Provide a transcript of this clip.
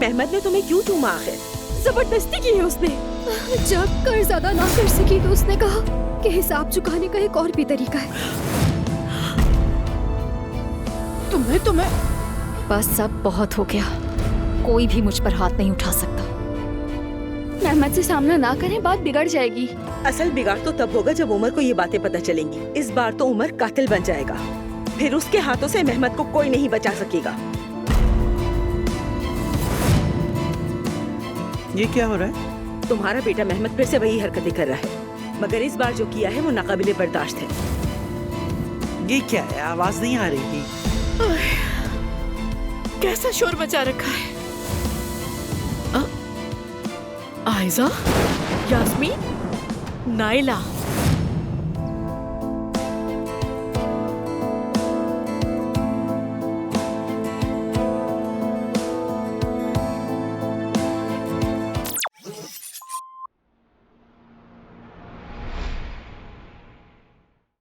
Mehmed ने तुम्हें क्यों चूमा आखिर? जबरदस्ती की है उसने। जब कर्ज अदा ना कर सकी तो उसने कहा कि हिसाब चुकाने का एक और भी तरीका है। तुम्हें बस अब बहुत हो गया, कोई भी मुझ पर हाथ नहीं उठा सकता। मेहमद से सामना ना करें, बात बिगड़ जाएगी। असल बिगाड़ तो तब होगा जब उमर को ये बातें पता चलेंगी। इस बार तो उमर कातिल बन जाएगा, फिर उसके हाथों से मेहमद को कोई नहीं बचा सकेगा। ये क्या हो रहा है? तुम्हारा बेटा मेहमद फिर से वही हरकतें कर रहा है, मगर इस बार जो किया है वो नाकाबिले बर्दाश्त है। ये क्या है? आवाज नहीं आ रही थी। कैसा शोर मचा रखा है। आयजा, यास्मीन, नाइला,